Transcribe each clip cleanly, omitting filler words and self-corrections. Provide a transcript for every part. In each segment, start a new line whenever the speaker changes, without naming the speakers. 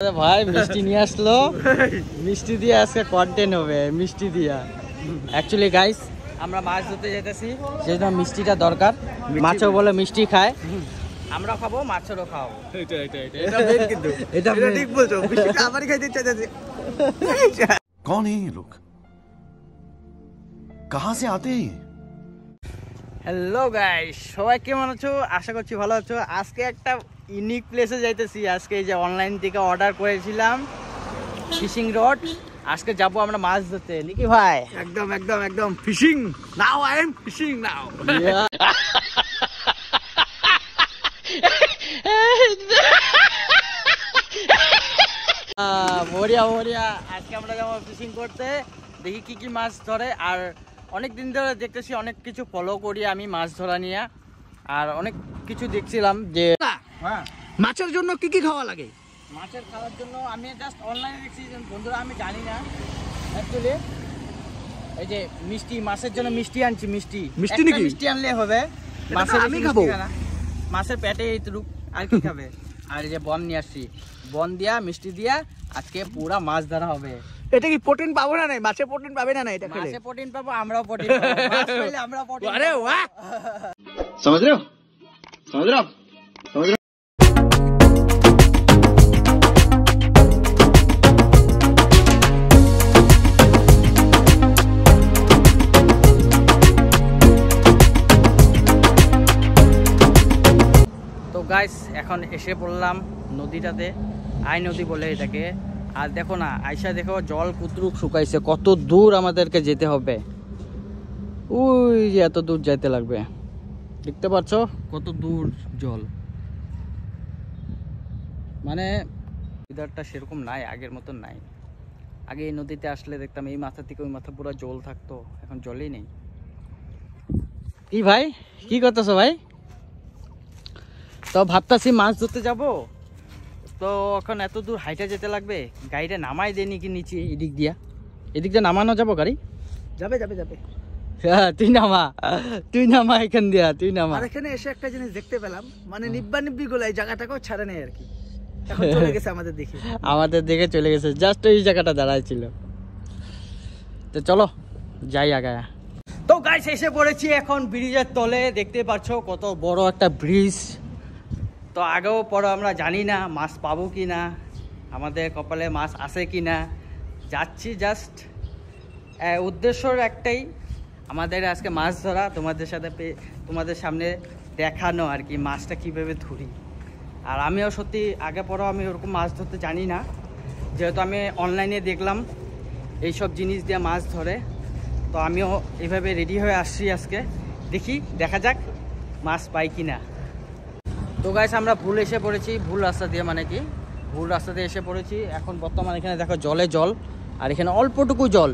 ভাই মিষ্টি নিয়ে আসলো, মিষ্টি দিয়ে আজকে কন্টেন্ট হবে মিষ্টি দিয়া। অ্যাকচুয়ালি গাইস আমরা মাছ ধরতে যেতেছি, সেই জন্য মিষ্টিটা দরকার। মাছও বলে মিষ্টি খায়, আমরা খাবো, মাছেরও খাও। এটা ঠিক বলছো, মিষ্টিটা আমারই খাইতে ইচ্ছা যাচ্ছে।
कौन है ये लोग, कहां से आते हैं?
হ্যালো গাইস, সবাই কেমন আছো? আশা করছি ভালো আছো। আজকে একটা ইউনিক প্লেসে যাইতেছি। আজকে এই যে অনলাইন থেকে অর্ডার করেছিলাম ফিশিং রড, আজকে যাবো আমরা মাছ ধরতে। নাকি ভাই?
একদম একদম একদম fishing now, I am fishing now.
বড়িয়া বড়িয়া, আজকে আমরা যাবো ফিশিং করতে, দেখি কি কি মাছ ধরে। আর অনেক দিন ধরে দেখতেছি, অনেক কিছু ফলো করি আমি মাছ ধরা নিয়ে, আর অনেক কিছু দেখছিলাম যে
মাছের জন্য কি কি খাওয়া লাগে।
মাছের খাওয়ার জন্য আমি জাস্ট অনলাইনে দেখছি বন্ধুরা, আমি জানি না অ্যাকচুয়ালি। এই যে মিষ্টি, মাছের জন্য মিষ্টি আনছি। মিষ্টি নাকি? মিষ্টি আনলে হবে, মাছের
আমি খাবো।
মাছের পেটে এইটুক, আর কি খাবে। আর এই যে বন নিয়ে আসছি, বন দিয়া মিষ্টি দিয়া আজকে পুরা মাছ ধরা হবে।
এটা কি প্রোটিন পাবো না? নাই মাছে প্রোটিন পাবে না? এটা খেলে
মাছে প্রোটিন পাবো, আমরাও প্রোটিন পাবো। মাছ পেলে আমরাও প্রোটিন।
আরে বাহ,
समझ रहे हो, समझ रहे हो आप, समझ रहे हो?
তো গাইস এখন এসে পড়লাম নদীটাতে, আই নদী বলে এটাকে। আর দেখো না, আইসা দেখো জল কুতরুক শুকাইছে, কত দূর আমাদেরকে যেতে হবে। ওই যে এত দূর যাইতে লাগবে, দেখতে পাচ্ছ কত দূর জল। মানে ওয়েদারটা সেরকম নাই, আগের মতন নাই। আগে এই নদীতে আসলে দেখতাম এই মাথা থেকে ওই মাথা পুরো জল থাকতো, এখন জলই নেই। কি ভাই, কি করতেছো ভাই? তো ভাবতাছি মাছ ধরতে যাব, তো এখন এত দূর হাইটে যেতে লাগবে। গাড়িটা নামাই দেয়নি কি নিচে, এদিক দিয়ে নামানো যাবো গাড়ি?
যাবে যাবে যাবে।
হ্যাঁ, তুই নামা এখান দিয়া, তুই নামা।
আর এখানে এসে একটা জিনিস দেখতে পেলাম, মানে নিব্বা নিব্বি গুলো এই জায়গাটাকেও ছাড়ে নেই আর কি। এখন চলে গেছে আমাদের দেখে,
আমাদের দেখে চলে গেছে, জাস্ট এই জায়গাটা দাঁড়ায় ছিল। তো চলো যাই আগায়। তো গাইস এসে পড়েছি এখন ব্রিজের তলে, দেখতে পাচ্ছ কত বড় একটা ব্রিজ। তো আগেও পরে আমরা জানি না মাছ পাবো কি না, আমাদের কপালে মাছ আসে কি না। যাচ্ছি জাস্ট উদ্দেশ্য একটাই, আমাদের আজকে মাছ ধরা, তোমাদের সামনে দেখানো আর কি, মাছটা কীভাবে ধরি। আর আমিও সত্যি আগে পরেও আমি ওরকম মাছ ধরতে জানি না, যেহেতু আমি অনলাইনে দেখলাম এইসব জিনিস দিয়ে মাছ ধরে, তো আমিও এইভাবে রেডি হয়ে আসছি আজকে। দেখা যাক মাছ পাই কি না। তো গাইস আমরা ভুল এসে পড়েছি, ভুল রাস্তা দিয়ে, মানে কি ভুল রাস্তা দিয়ে এসে পড়েছি। এখন বর্তমানে এখানে দেখো জলে জল, আর এখানে অল্পটুকু জল,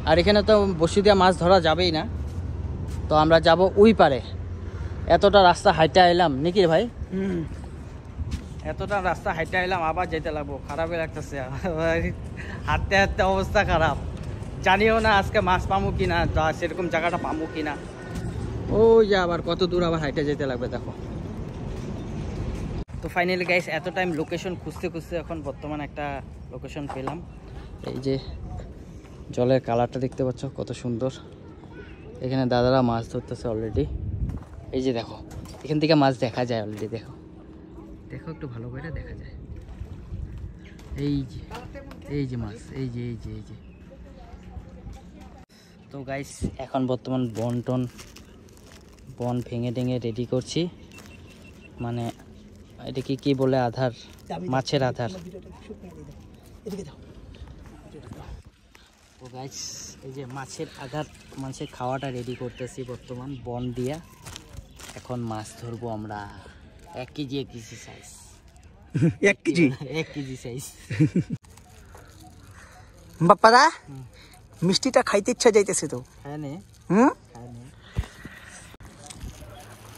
আর এখানে তো বসি দিয়ে মাছ ধরা যাবেই না। তো আমরা যাব ওই পারে। এতটা রাস্তা হাইটা এলাম নাকি ভাই? এতটা রাস্তা হাইটা এলাম, আবার যেতে লাগবো, খারাপই লাগতেছে। হাঁটতে হাঁটতে অবস্থা খারাপ, জানিও না আজকে মাছ পাবো কি না, সেরকম জায়গাটা পাবো কি না। ওই যে আবার কত দূর আবার হাইটে যেতে লাগবে দেখো। তো ফাইনালি গাইস এত টাইম লোকেশন খুঁজতে খুঁজতে এখন বর্তমানে একটা লোকেশন পেলাম। এই যে জলের কালারটা দেখতে পাচ্ছ কত সুন্দর। এখানে দাদারা মাছ ধরতেছে অলরেডি। এই যে দেখো, এখান থেকে মাছ দেখা যায় অলরেডি। দেখো একটু ভালো করে দেখা যায়। এই যে মাছ, এই যে তো গাইস এখন বর্তমান বন ভেঙে টেঙে রেডি করছি, মানে এটা কি বলে, আধার, মাছের আধার। তো গাইস এই যে মাছের আধার, মাছের খাওয়াটা রেডি করতেছি বর্তমান বন দিয়া। এখন মাছ ধরবো আমরা 1 KG size.
1 KG
1 KG size.
বাপ্পাদা মিষ্টিটা খাইতে ইচ্ছা যাইতেছে তো।
হ্যাঁ নে,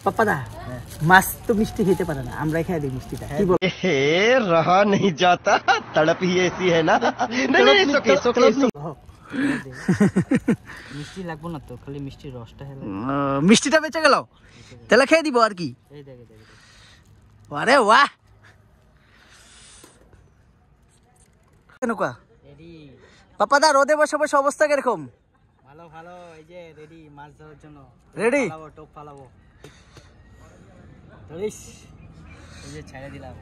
পাপ্পাদা মাছ তো মিষ্টি খেতে পারে না, আমরা খেয়ে দিই মিষ্টিটা। কি বল?
रहा नहीं जाता, तड़प ही ऐसी है ना।
মিষ্টি লাগবো না তো, খালি মিষ্টির রসটা হেলে
মিষ্টিটা বেঁচে গেল, তাহলে খেয়ে দিব আর কি।
এই দেখ,
আরে বাহ, কেনকা
রেডি
পাপা দা রোদে বসে বসে অবস্থা কিরকম?
ভালো ভালো, এই যে রেডি মাছ ধরার জন্য।
Ready?
টোপ ফালাবো। ধরিস, এই যে ছেড়ে দিলাম।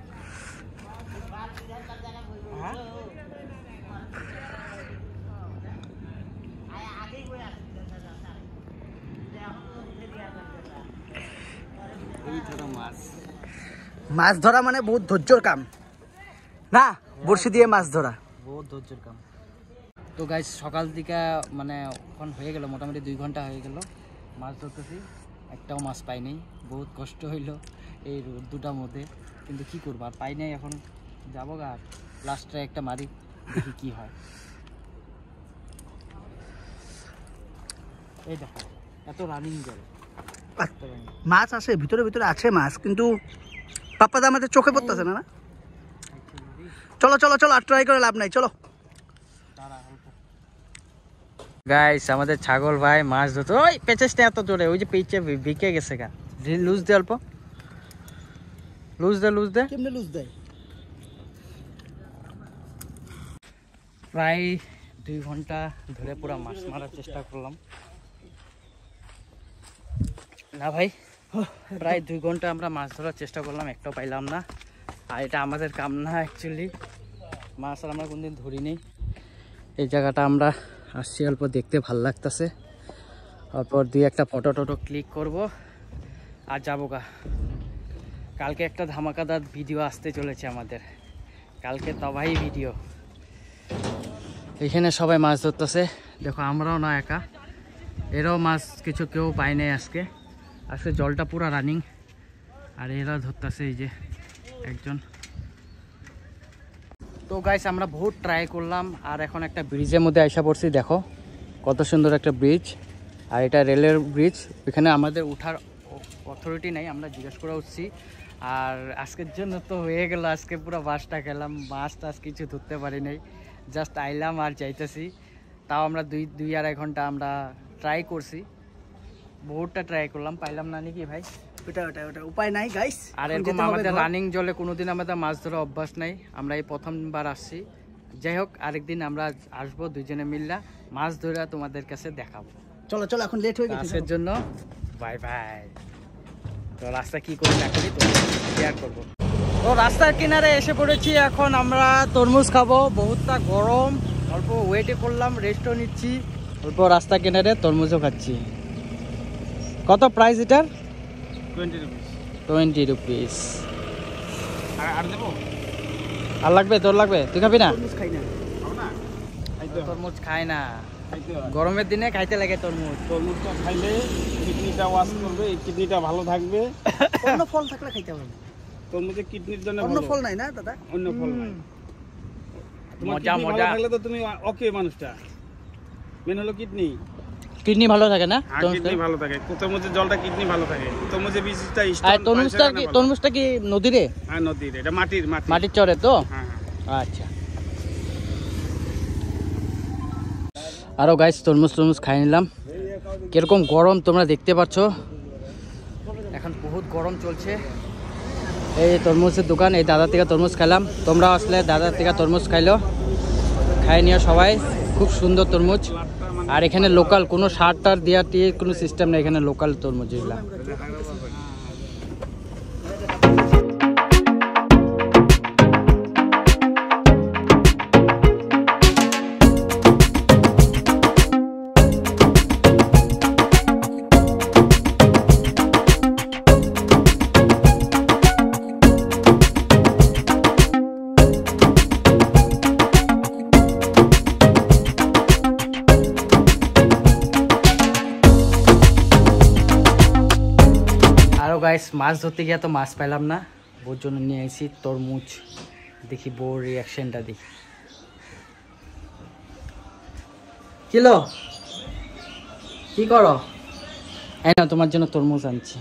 হ্যাঁ? এই ধরো মাছ।
মাছ ধরা মানে বহুত ধৈর্যর কাম না, বড়শি দিয়ে মাছ ধরা
বহুত ধৈর্যের কাম। তো গাইস সকাল থেকে মানে এখন হয়ে গেল, মোটামুটি 2 ঘন্টা হয়ে গেল মাছ ধরতেছি, একটাও মাছ পাই নাই। বহুত কষ্ট হইলো এই রোদ দুটার মধ্যে, কিন্তু কি করবো আর পাই নাই। এখন যাবো গা, লাস্টে একটা মারি, দেখি কি হয়। এই দেখো এত রানিং জল,
মাছ আছে ভিতরে ভিতরে আছে মাছ, কিন্তু পাপা দা আমাদের চোখে পড়তেছে না। চলো চলো চলো, আর ট্রাই করে লাভ নাই, চলো।
গাইস আমাদের ছাগল ভাই মাছ ধরতে, ওই পেঁচেসটা এত জোরে, ওই যে পেঁচে ভিকে গেছে গা। লুজ দে অল্প, লুজ দে।
কেমনে লুজ দেয়?
প্রায় 2 ঘন্টা ধরে পুরো মাছ মারার চেষ্টা করলাম না ভাই, প্রায় 2 ঘন্টা আমরা মাছ ধরার চেষ্টা করলাম, একটাও পাইলাম না। আর এটা আমাদের কাম না অ্যাকচুয়ালি, মাছ আর আমরা কোনদিন ধরি নেই। এই জায়গাটা আমরা আসছি, অল্প দেখতে ভাল লাগতেছে, তারপর 2-1টা ফটো টটো ক্লিক করব আর যাবো গা। কালকে একটা ধামাকাদার ভিডিও আসতে চলেছে আমাদের, কালকে তবাই ভিডিও। এখানে সবাই মাছ ধরতেছে, দেখো আমরাও না একা, এরাও মাছ কিছু কেউ পায় নাই আজকে। আজকে জলটা পুরো রানিং, আর এরা ধরতেছে এই যে একজন। তো গাইস আমরা বহুত ট্রাই করলাম, আর এখন একটা ব্রিজের মধ্যে আইসা পড়ছি, দেখো কত সুন্দর একটা ব্রিজ। আর এটা রেলের ব্রিজ, এখানে আমাদের উঠার অথরিটি নাই, আমরা জিজ্ঞেস করে উঠছি। আর আজকের জন্য তো হয়ে গেল, আজকে পুরো বাসটা খেলাম, মাছ টাছ কিছু ধরতে পারি নাই, জাস্ট আইলাম আর চাইতেছি। তাও আমরা 2-2.5 ঘন্টা আমরা ট্রাই করছি, বহুতটা ট্রাই করলাম, পাইলাম না নাকি ভাই।
ওটা উপায় নাই গাইস।
আর এরকম আমাদের রানিং জলে কোনোদিন আমাদের মাছ ধরা অভ্যাস নাই, আমরা এই প্রথমবার আসছি। যাই হোক, আরেকদিন আমরা আসবো দুজনে মিললা, মাছ ধরা তোমাদের কাছে দেখাবো।
চলো চলো, এখন লেট হয়ে গেছে।
আজকের জন্য বাই বাই। তো রাস্তা কি করে না করি তো শেয়ার করবো। তো রাস্তার কিনারে এসে পড়েছি, এখন আমরা তরমুজ খাবো, বহুতটা গরম, অল্প ওয়েটে করলাম, রেস্টও নিচ্ছি, অল্প রাস্তা কিনারে তরমুজও খাচ্ছি। কত প্রাইস এটার? 20 রুপিস। আর লাগবে? তোর লাগবে? তুই খাবি না?
তরমুজ খাই না।
তরমুজ খায় না, গরমের দিনে খাইতে লাগে তরমুজ।
তরমুজটা খাইলে কিডনিটা ওয়াশ করবে, এই কিডনিটা ভালো থাকবে।
অন্য ফল থাকলে খাইতে হবে।
তরমুজে কিডনির জন্য
অন্য
ভালো।
ফল নাই না দাদা?
অন্য ফল নাই। তোমার
মজা
কিডনি ভালো
মজা।
থাকলে তো তুমি ওকে মানুষটা। মেন হলো কিডনি।
কিডনি ভালো থাকে না?
আর কিডনি ভালো থাকে। তরমুজের জলটা কিডনি ভালো থাকে। তরমুজের বীজটা
আর
স্টোন।
তরমুজটা কি নদীরে?
হ্যাঁ নদীর, এটা মাটির।
মাটির চরে তো?
হ্যাঁ।
আচ্ছা। আরো গাইস তরমুজ খাই নিলাম। কিরকম গরম তোমরা দেখতে পাচ্ছ, এখন বহুত গরম চলছে। এই তরমুজের দোকান, এই দাদার থেকে তরমুজ খাইলাম, তোমরা আসলে দাদার থেকে তরমুজ খাইলো, খাই নিও সবাই। খুব সুন্দর তরমুজ, আর এখানে লোকাল, কোনো সার টার দেওয়ার দিয়ে কোনো সিস্টেম নেই, এখানে লোকাল তরমুজ এগুলা। গাইস মাছ ধরতে গিয়ে তো মাছ পেলাম না, ওর জন্য নিয়ে আসি তরমুজ। দেখি বউর রিয়াকশনটা দেখি। কিলো কি করো? এই না তোমার জন্য তরমুজ আনছি।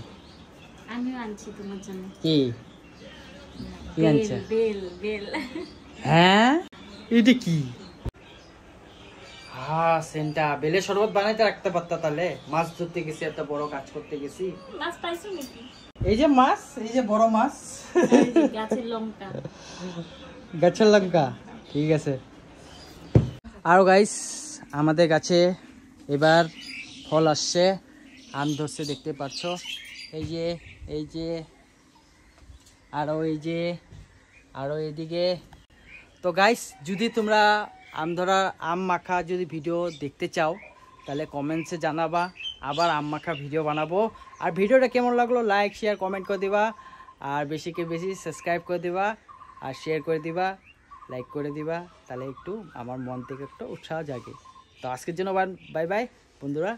আমিও আনছি তোমার জন্য।
কি কি আনছে?
বেল বেল।
হ্যাঁ এটা কি? হ্যাঁ সেন্টা বেলের শরবত বানাইতে রাখতে পারতা, তাহলে মাছ ধরতে গেছি, এত বড় কাজ করতে গেছি।
মাছ পাইছো নাকি?
এই যে মাছ, এই যে বড় মাছ,
গাছের লঙ্কা।
গাছের লঙ্কা, ঠিক আছে আর গাইস আমাদের কাছে এবার ফল আসছে, আম ধরছে দেখতে পাচ্ছ, এই যে আরও এদিকে। তো গাইস যদি তোমরা আম মাখা যদি ভিডিও দেখতে চাও তাহলে কমেন্টসে জানাবা, আবার আম মাখা ভিডিও বানাবো। আর ভিডিওটা কেমন লাগলো লাইক শেয়ার কমেন্ট করে দিবা, আর বেশিকে বেশি সাবস্ক্রাইব করে দিবা, আর শেয়ার করে দিবা, লাইক করে দিবা, তাহলে একটু আমার মন থেকে একটু উৎসাহ জাগে। তো আজকের জন্য বাই বাই বন্ধুরা।